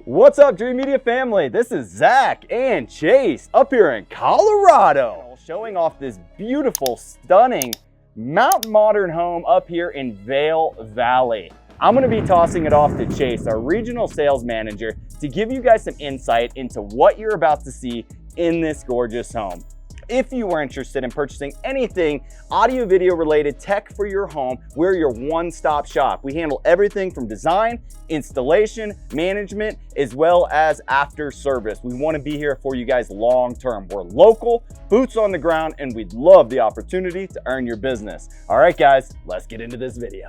What's up, Dreamedia family? This is Zach and Chase up here in Colorado, showing off this beautiful, stunning Mountain Modern home up here in Vail Valley. I'm gonna be tossing it off to Chase, our regional sales manager, to give you guys some insight into what you're about to see in this gorgeous home. If you are interested in purchasing anything audio video related tech for your home, we're your one-stop shop. We handle everything from design, installation, management, as well as after service. We want to be here for you guys long term. We're local, boots on the ground, and we'd love the opportunity to earn your business. All right, guys, let's get into this video.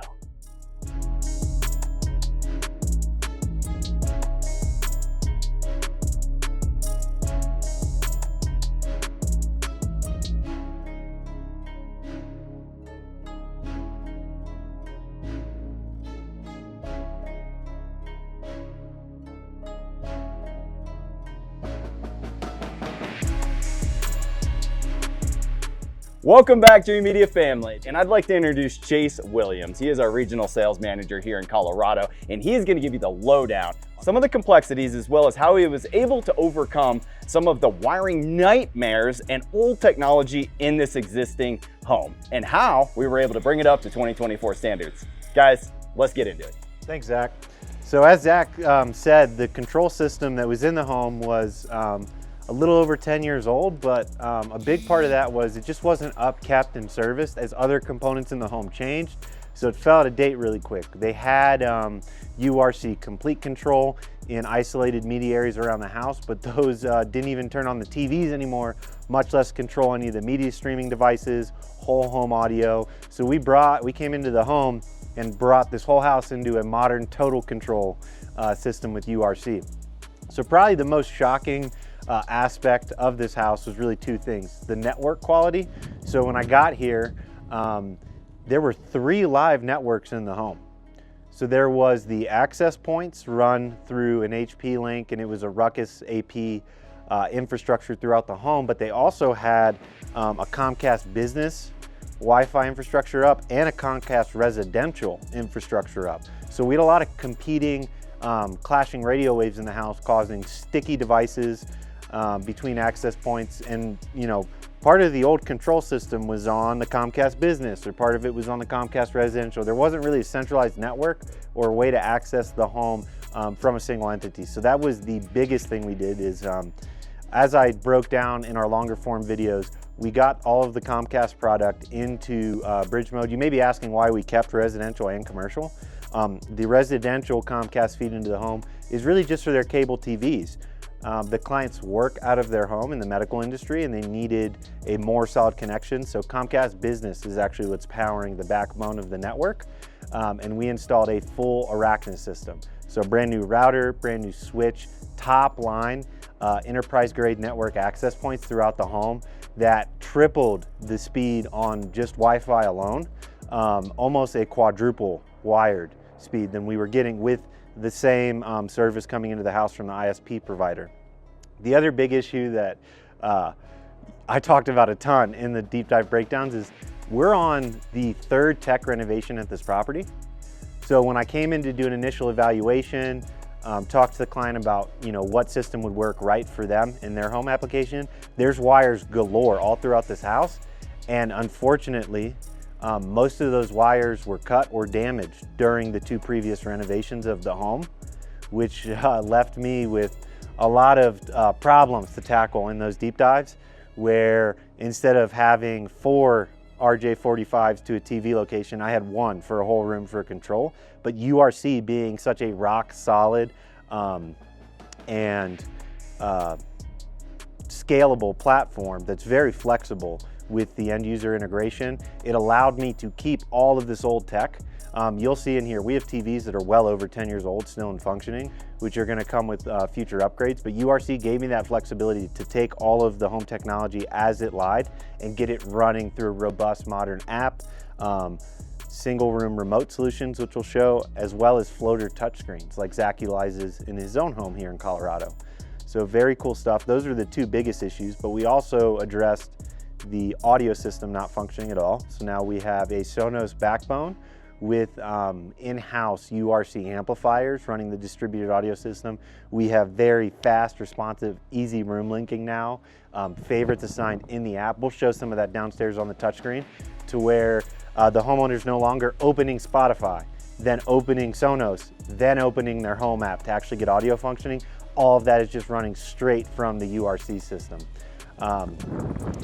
Welcome back, Dreamedia family, and I'd like to introduce Chase Williams. He is our regional sales manager here in Colorado, and he is going to give you the lowdown, some of the complexities, as well as how he was able to overcome some of the wiring nightmares and old technology in this existing home, and how we were able to bring it up to 2024 standards. Guys, let's get into it. Thanks, Zach. So as Zach said, the control system that was in the home was a little over 10 years old, but a big part of that was it just wasn't upkept and serviced as other components in the home changed. So it fell out of date really quick. They had URC complete control in isolated media areas around the house, but those didn't even turn on the TVs anymore, much less control any of the media streaming devices, whole home audio. So we came into the home and brought this whole house into a modern total control system with URC. So probably the most shocking aspect of this house was really two things: the network quality. So when I got here, there were 3 live networks in the home. So there was the access points run through an HP link, and it was a Ruckus AP infrastructure throughout the home, but they also had a Comcast business Wi-Fi infrastructure up and a Comcast residential infrastructure up. So we had a lot of competing clashing radio waves in the house, causing sticky devices between access points. And part of the old control system was on the Comcast business, or part of it was on the Comcast residential. There wasn't really a centralized network or a way to access the home from a single entity. So that was the biggest thing we did. Is as I broke down in our longer form videos, we got all of the Comcast product into bridge mode. You may be asking why we kept residential and commercial. The residential Comcast feed into the home is really just for their cable TVs. The clients work out of their home in the medical industry, and they needed a more solid connection. So Comcast Business is actually what's powering the backbone of the network. And we installed a full Araknis system. So brand new router, brand new switch, top line, enterprise grade network access points throughout the home that tripled the speed on just Wi-Fi alone, almost a quadruple wired speed than we were getting with the same service coming into the house from the ISP provider. The other big issue that I talked about a ton in the deep dive breakdowns is we're on the 3rd tech renovation at this property. So when I came in to do an initial evaluation, talk to the client about what system would work right for them in their home application, there's wires galore all throughout this house, and unfortunately most of those wires were cut or damaged during the 2 previous renovations of the home, which left me with a lot of problems to tackle in those deep dives, where instead of having 4 RJ45s to a TV location, I had 1 for a whole room for control. But URC being such a rock solid and scalable platform that's very flexible with the end user integration, it allowed me to keep all of this old tech. You'll see in here, we have TVs that are well over 10 years old, still in functioning, which are gonna come with future upgrades, but URC gave me that flexibility to take all of the home technology as it lied and get it running through a robust modern app, single room remote solutions, which we'll show, as well as floater touchscreens like Zach utilizes in his own home here in Colorado. So very cool stuff. Those are the 2 biggest issues, but we also addressed the audio system not functioning at all. So now we have a Sonos backbone with in-house URC amplifiers running the distributed audio system. We have very fast, responsive, easy room linking now. Favorites assigned in the app. We'll show some of that downstairs on the touchscreen, to where the homeowner's no longer opening Spotify, then opening Sonos, then opening their home app to actually get audio functioning. All of that is just running straight from the URC system.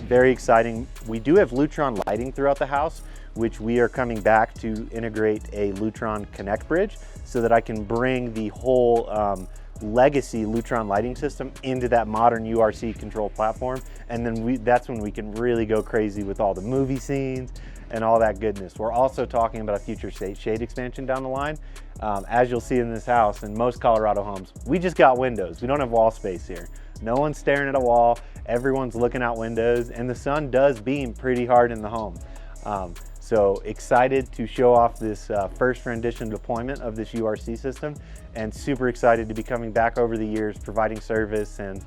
Very exciting. We do have Lutron lighting throughout the house, which we are coming back to integrate a Lutron Connect bridge so that I can bring the whole legacy Lutron lighting system into that modern URC control platform. And then that's when we can really go crazy with all the movie scenes and all that goodness. We're also talking about a future shade expansion down the line. As you'll see in this house, in most Colorado homes, we just got windows. We don't have wall space here. No one's staring at a wall. Everyone's looking out windows, and the sun does beam pretty hard in the home. So excited to show off this first rendition deployment of this URC system, and super excited to be coming back over the years, providing service and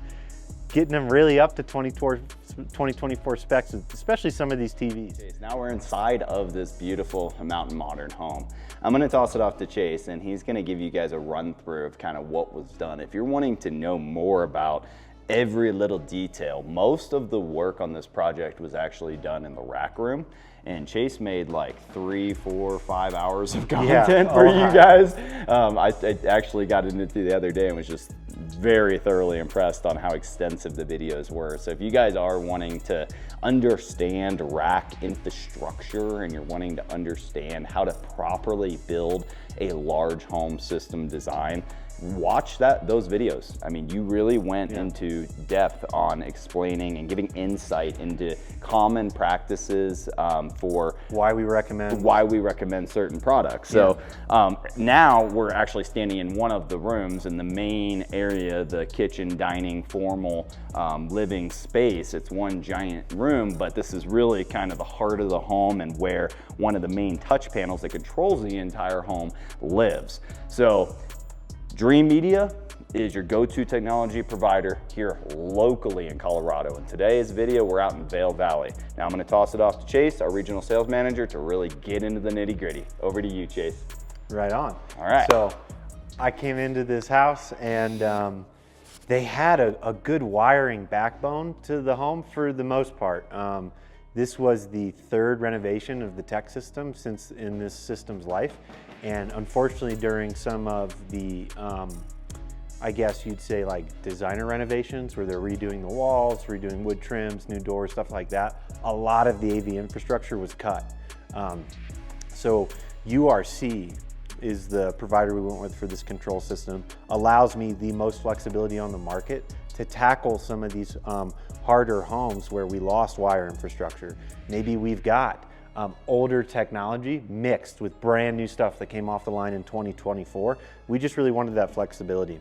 getting them really up to 2024 specs, especially some of these TVs. Now we're inside of this beautiful Mountain Modern home. I'm gonna toss it off to Chase, and he's gonna give you guys a run through of kind of what was done. If you're wanting to know more about every little detail, most of the work on this project was actually done in the rack room. And Chase made like 3, 4, 5 hours of content for you guys. I actually got into it the other day and was just very thoroughly impressed on how extensive the videos were. So if you guys are wanting to understand rack infrastructure and you're wanting to understand how to properly build a large home system design, watch those videos. I mean, you really went into depth on explaining and giving insight into common practices for why we recommend certain products. So now we're actually standing in one of the rooms in the main area, the kitchen, dining, formal living space. It's one giant room, but this is really kind of the heart of the home and where one of the main touch panels that controls the entire home lives. So Dreamedia is your go-to technology provider here locally in Colorado. In today's video, we're out in Vail Valley. Now I'm gonna toss it off to Chase, our regional sales manager, to really get into the nitty-gritty. Over to you, Chase. Right on. All right. So I came into this house, and they had a good wiring backbone to the home for the most part. This was the third renovation of the Tec system since in this system's life. And unfortunately, during some of the, I guess you'd say like designer renovations where they're redoing the walls, redoing wood trims, new doors, stuff like that, a lot of the AV infrastructure was cut. So URC is the provider we went with for this control system, allows me the most flexibility on the market to tackle some of these harder homes where we lost wire infrastructure. Maybe we've got older technology mixed with brand new stuff that came off the line in 2024. We just really wanted that flexibility.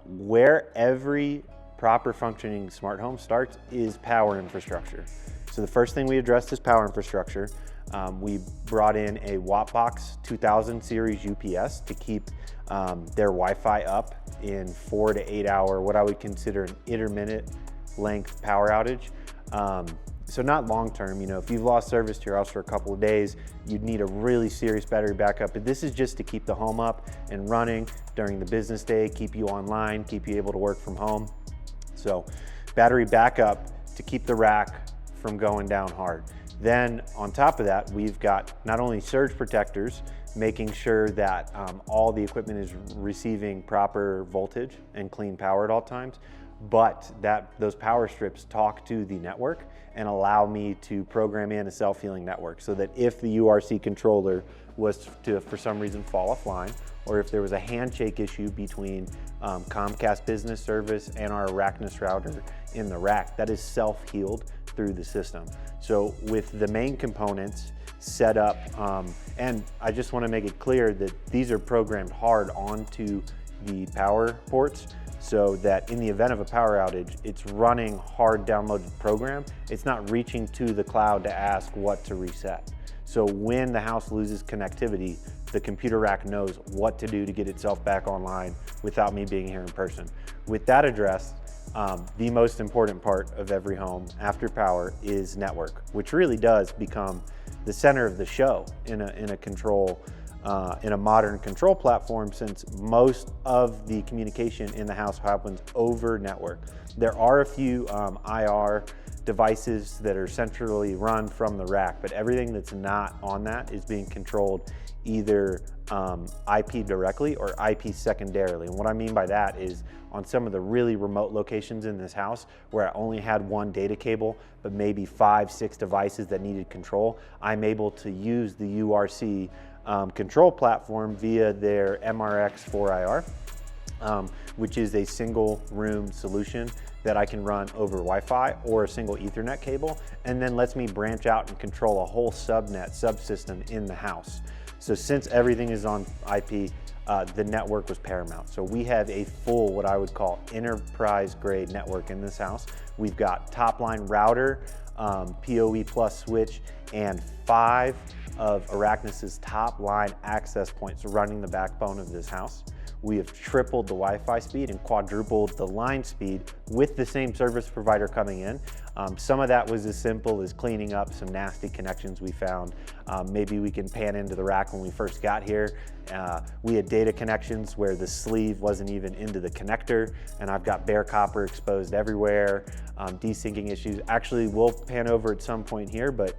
Where every proper functioning smart home starts is power infrastructure. So the first thing we addressed is power infrastructure. We brought in a Wattbox 2000 series UPS to keep their Wi-Fi up in 4 to 8 hour, what I would consider an intermittent length power outage. So not long-term, you know, if you've lost service to your house for a couple of days, you'd need a really serious battery backup. But this is just to keep the home up and running during the business day, keep you online, keep you able to work from home. So battery backup to keep the rack from going down hard. Then on top of that, we've got not only surge protectors, making sure that all the equipment is receiving proper voltage and clean power at all times, but that those power strips talk to the network and allow me to program in a self-healing network so that if the URC controller was to, for some reason, fall offline, or if there was a handshake issue between Comcast Business Service and our Araknis router in the rack, that is self-healed through the system. So with the main components set up, and I just want to make it clear that these are programmed hard onto the power ports, so that in the event of a power outage, it's running hard downloaded program. It's not reaching to the cloud to ask what to reset. So when the house loses connectivity, the computer rack knows what to do to get itself back online without me being here in person. With that addressed, the most important part of every home after power is network, which really does become the center of the show in a control, in a modern control platform, since most of the communication in the house happens over network. There are a few IR devices that are centrally run from the rack, but everything that's not on that is being controlled either IP directly or IP secondarily. And what I mean by that is on some of the really remote locations in this house where I only had one data cable, but maybe 5, 6 devices that needed control, I'm able to use the URC control platform via their MRX 4IR, which is a single room solution that I can run over Wi-Fi or a single Ethernet cable, and then lets me branch out and control a whole subsystem in the house. So since everything is on IP, the network was paramount. So we have a full, what I would call enterprise grade network in this house. We've got top line router, PoE plus switch, and 5 of Araknis's top line access points running the backbone of this house. We have tripled the Wi-Fi speed and quadrupled the line speed with the same service provider coming in. Some of that was as simple as cleaning up some nasty connections we found. Maybe we can pan into the rack when we first got here. We had data connections where the sleeve wasn't even into the connector, and I've got bare copper exposed everywhere, desyncing issues. Actually, we'll pan over at some point here, but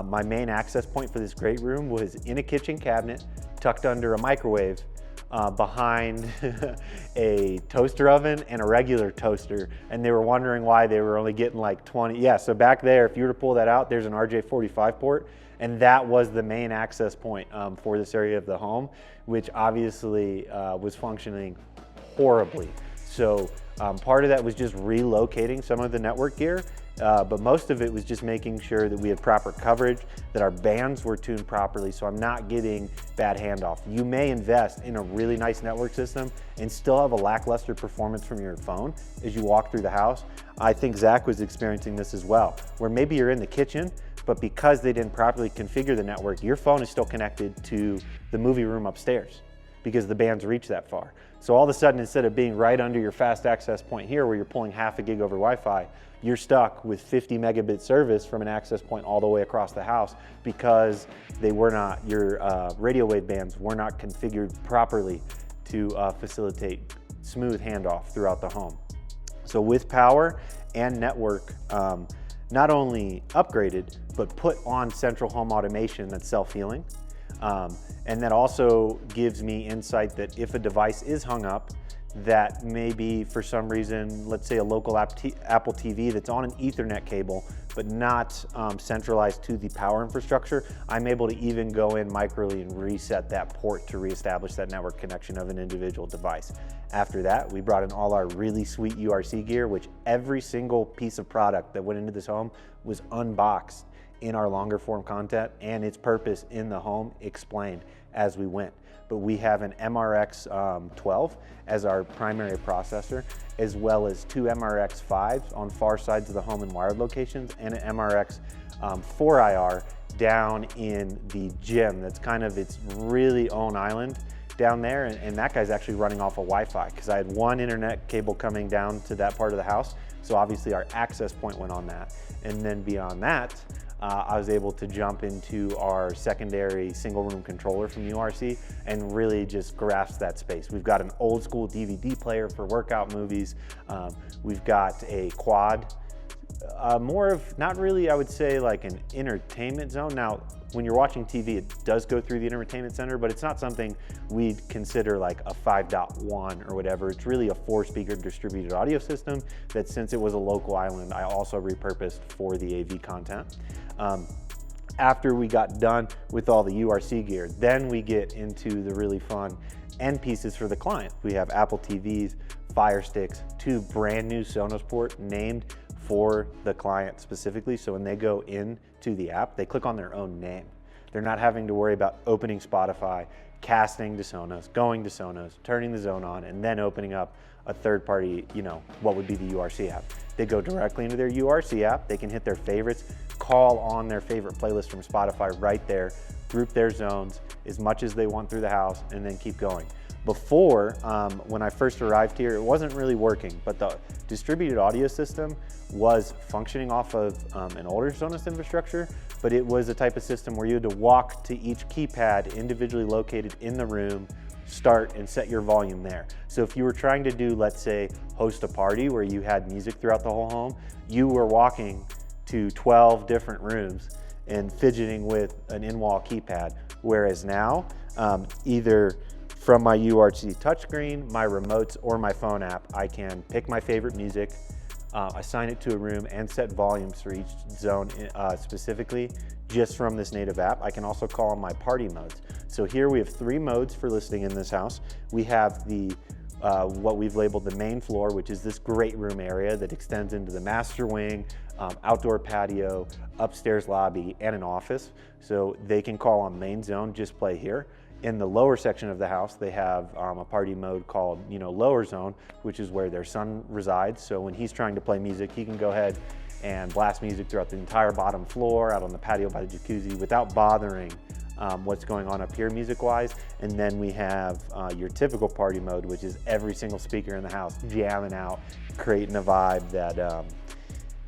my main access point for this great room was in a kitchen cabinet, tucked under a microwave, behind a toaster oven and a regular toaster, and they were wondering why they were only getting like 20. Yeah, so back there, if you were to pull that out, there's an RJ45 port, and that was the main access point for this area of the home, which obviously was functioning horribly. So part of that was just relocating some of the network gear, but most of it was just making sure that we had proper coverage, that our bands were tuned properly, so I'm not getting bad handoff. You may invest in a really nice network system and still have a lackluster performance from your phone as you walk through the house. I think Zach was experiencing this as well, where maybe you're in the kitchen, but because they didn't properly configure the network, your phone is still connected to the movie room upstairs because the bands reach that far. So all of a sudden, instead of being right under your fast access point here where you're pulling half a gig over Wi-Fi, you're stuck with 50 megabit service from an access point all the way across the house because they were not, your radio wave bands were not configured properly to facilitate smooth handoff throughout the home. So with power and network, not only upgraded, but put on central home automation that's self-healing. And that also gives me insight that if a device is hung up, that maybe for some reason, let's say a local Apple TV that's on an Ethernet cable, but not centralized to the power infrastructure, I'm able to even go in microly and reset that port to reestablish that network connection of an individual device. After that, we brought in all our really sweet URC gear, which every single piece of product that went into this home was unboxed in our longer form content, and its purpose in the home explained as we went. But we have an MRX 12 as our primary processor, as well as 2 MRX 5s on far sides of the home and wired locations, and an MRX 4IR down in the gym. That's kind of its really own island down there, and that guy's actually running off of Wi-Fi because I had one internet cable coming down to that part of the house, so obviously our access point went on that. And then beyond that, I was able to jump into our secondary single room controller from URC and really just grasp that space. We've got an old school DVD player for workout movies. We've got a quad, more of, not really, I would say, like an entertainment zone. Now, when you're watching TV, it does go through the entertainment center, but it's not something we'd consider like a 5.1 or whatever. It's really a 4-speaker distributed audio system that, since it was a local island, I also repurposed for the AV content. After we got done with all the URC gear, then we get into the really fun end pieces for the client. We have Apple TVs, Fire Sticks, 2 brand new Sonos ports named for the client specifically, so when they go into the app, they click on their own name. They're not having to worry about opening Spotify, casting to Sonos, going to Sonos, turning the zone on, and then opening up a third party, what would be the URC app. They go directly into their URC app, they can hit their favorites, call on their favorite playlist from Spotify right there, group their zones as much as they want through the house, and then keep going. Before, when I first arrived here, it wasn't really working, but the distributed audio system was functioning off of an older Sonos infrastructure, but it was a type of system where you had to walk to each keypad individually located in the room, start and set your volume there. So if you were trying to do, let's say, host a party where you had music throughout the whole home, you were walking to 12 different rooms and fidgeting with an in-wall keypad. Whereas now, either from my URC touchscreen, my remotes, or my phone app, I can pick my favorite music, assign it to a room, and set volumes for each zone specifically just from this native app. I can also call on my party modes. So here we have 3 modes for listening in this house. We have the what we've labeled the main floor, which is this great room area that extends into the master wing, outdoor patio, upstairs lobby, and an office. So they can call on main zone, just play here. In the lower section of the house, they have a party mode called, lower zone, which is where their son resides. So when he's trying to play music, he can go ahead and blast music throughout the entire bottom floor, out on the patio by the jacuzzi, without bothering what's going on up here music-wise. And then we have your typical party mode, which is every single speaker in the house jamming out, creating a vibe that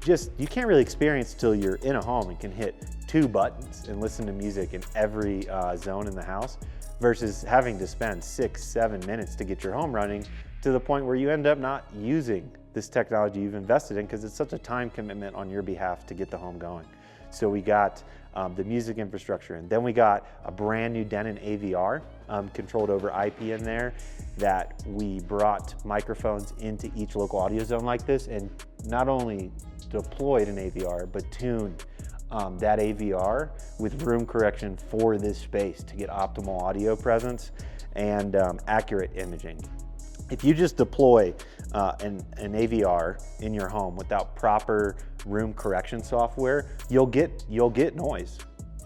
just you can't really experience till you're in a home and can hit 2 buttons and listen to music in every zone in the house, versus having to spend 6-7 minutes to get your home running, to the point where you end up not using this technology you've invested in because it's such a time commitment on your behalf to get the home going. So we got the music infrastructure, and then we got a brand new Denon AVR controlled over IP in there, that we brought microphones into each local audio zone like this, and not only deployed an AVR, but tuned that AVR with room correction for this space to get optimal audio presence and accurate imaging. If you just deploy an AVR in your home without proper room correction software, you'll get noise.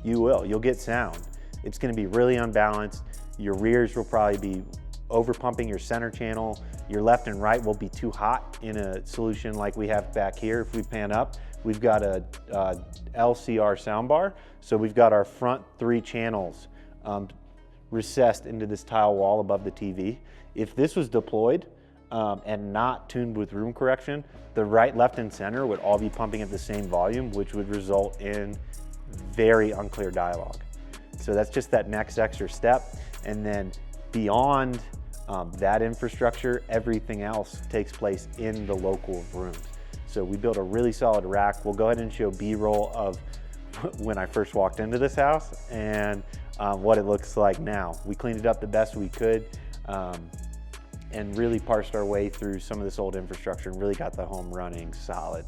You'll get sound. It's going to be really unbalanced. Your rears will probably be overpumping your center channel. Your left and right will be too hot in a solution like we have back here. If we pan up, we've got a LCR Soundbar. So we've got our front 3 channels recessed into this tile wall above the TV. If this was deployed and not tuned with room correction, the right, left, and center would all be pumping at the same volume, which would result in very unclear dialogue. So that's just that next extra step. And then beyond that infrastructure, everything else takes place in the local rooms. So we built a really solid rack. We'll go ahead and show B-roll of when I first walked into this house and what it looks like now. We cleaned it up the best we could and really parsed our way through some of this old infrastructure and really got the home running solid.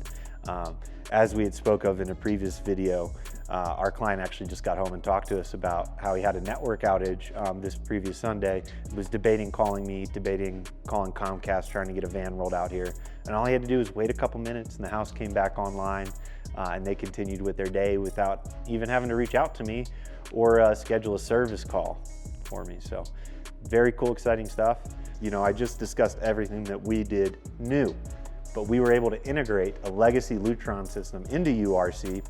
As we had spoke of in a previous video, our client actually just got home and talked to us about how he had a network outage this previous Sunday. Was debating calling me, debating calling Comcast, trying to get a van rolled out here. And all he had to do was wait a couple minutes and the house came back online and they continued with their day without even having to reach out to me or schedule a service call for me. So very cool, exciting stuff. I just discussed everything that we did new, but we were able to integrate a Legacy Lutron system into URC.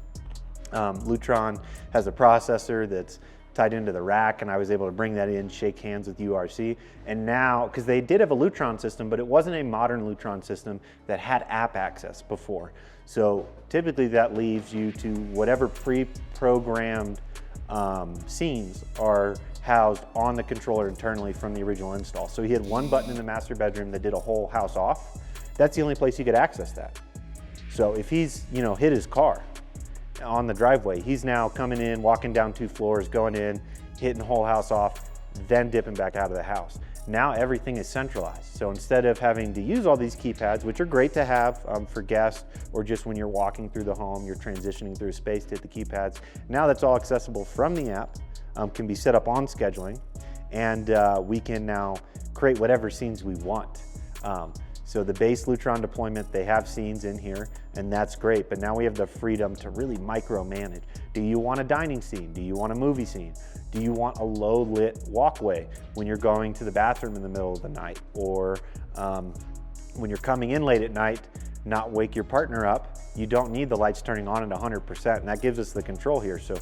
Lutron has a processor that's tied into the rack, and I was able to bring that in, shake hands with URC. And now, because they did have a Lutron system, but it wasn't a modern Lutron system that had app access before. So typically that leaves you to whatever pre-programmed scenes are housed on the controller internally from the original install. So he had one button in the master bedroom that did a whole house off. That's the only place you could access that. So if he's, hit his car on the driveway, he's now coming in, walking down 2 floors, going in, hitting the whole house off, then dipping back out of the house. Now everything is centralized. So instead of having to use all these keypads, which are great to have for guests or just when you're walking through the home, you're transitioning through space to hit the keypads. Now that's all accessible from the app, can be set up on scheduling, and we can now create whatever scenes we want. So the base Lutron deployment, they have scenes in here, and that's great, but now we have the freedom to really micromanage. Do you want a dining scene? Do you want a movie scene? Do you want a low lit walkway when you're going to the bathroom in the middle of the night? Or when you're coming in late at night, not wake your partner up, you don't need the lights turning on at 100%, and that gives us the control here. So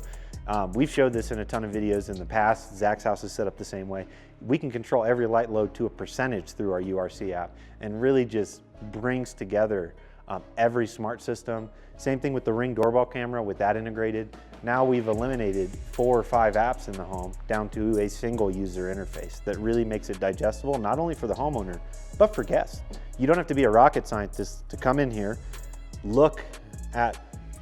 we've showed this in a ton of videos in the past. Zach's house is set up the same way. We can control every light load to a percentage through our URC app, and really just brings together every smart system. Same thing with the Ring doorbell camera with that integrated. Now we've eliminated 4 or 5 apps in the home down to a single user interface that really makes it digestible, not only for the homeowner, but for guests. You don't have to be a rocket scientist to come in here, look at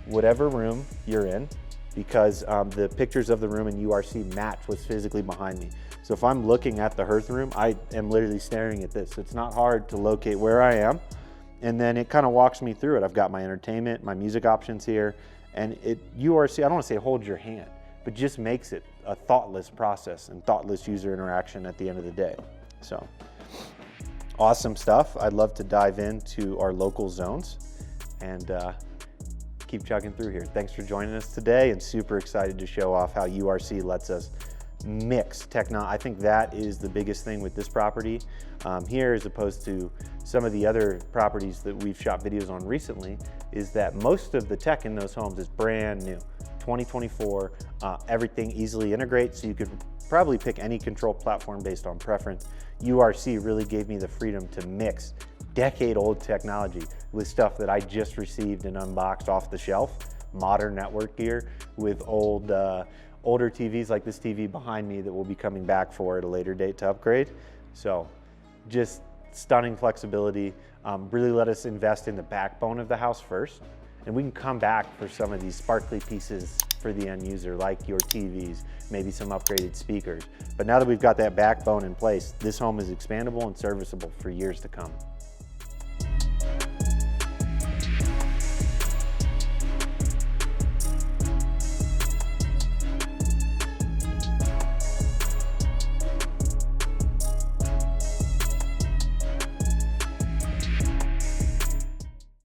whatever room you're in, because the pictures of the room in URC match what's physically behind me. So if I'm looking at the hearth room, I am literally staring at this. It's not hard to locate where I am. And then it kind of walks me through it. I've got my entertainment, my music options here, and URC, I don't want to say hold your hand, but just makes it a thoughtless process and thoughtless user interaction at the end of the day. So awesome stuff. I'd love to dive into our local zones and keep chugging through here. Thanks for joining us today, and super excited to show off how URC lets us mix technology. I think that is the biggest thing with this property here, as opposed to some of the other properties that we've shot videos on recently, is that most of the tech in those homes is brand new, 2024. Everything easily integrates, so you could probably pick any control platform based on preference. URC really gave me the freedom to mix decade-old technology with stuff that I just received and unboxed off the shelf, modern network gear with older TVs like this TV behind me that we'll be coming back for at a later date to upgrade. So just stunning flexibility. Really let us invest in the backbone of the house first, and we can come back for some of these sparkly pieces for the end user, like your TVs, maybe some upgraded speakers. But now that we've got that backbone in place, this home is expandable and serviceable for years to come.